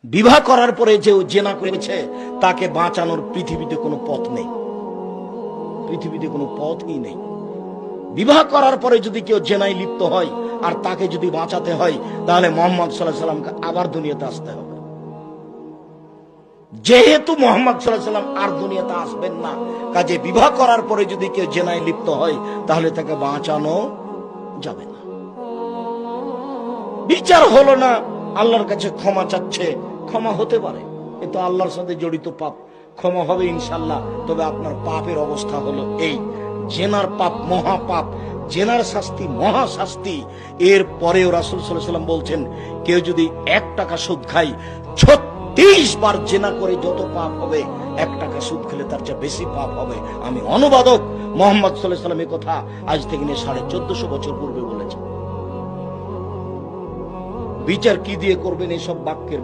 বিবাহ করার পরে যে জেনা করেছে তাকে বাঁচানোর পৃথিবীতে কোনো পথ নেই, পৃথিবীতে কোনো পথই নেই। বিবাহ করার পরে যদি কেউ জেনায় লিপ্ত হয় আর তাকে যদি বাঁচাতে হয়, তাহলে মুহাম্মদ সাল্লাল্লাহু আলাইহি সাল্লামকে আবার দুনিয়াতে আসতে হবে। যেহেতু মুহাম্মদ সাল্লাল্লাহু আলাইহি সাল্লাম আর দুনিয়াতে আসবেন না, কাজে বিবাহ করার পরে যদি কেউ জেনায় লিপ্ত হয় তাহলে তাকে বাঁচানো যাবে না। বিচার হলো না, আল্লাহর কাছে ক্ষমা চাচ্ছে, ক্ষমা হতে পারে, এ তো আল্লাহর সাথে জড়িত পাপ, ক্ষমা হবে ইনশাআল্লাহ। তবে আপনার পাপের অবস্থা হলো এই, জেনার পাপ মহা পাপ, জেনার শাস্তি মহা শাস্তি। এর পরেও রাসূল সাল্লাল্লাহু আলাইহি সাল্লাম বলছেন, কেউ যদি 1 টাকা সুদ খায়, 36 বার জেনা করে যত পাপ হবে, 1 টাকা সুদ খেলে তার চেয়ে বেশি পাপ হবে। আমি অনুবাদক, মুহাম্মদ সাল্লাল্লাহু আলাইহি সাল্লাম এই কথা আজ থেকে নিয়ে 1450 বছর পূর্বে বলেছেন। বিচার কি দিয়ে করবেন? এসব বাক্যের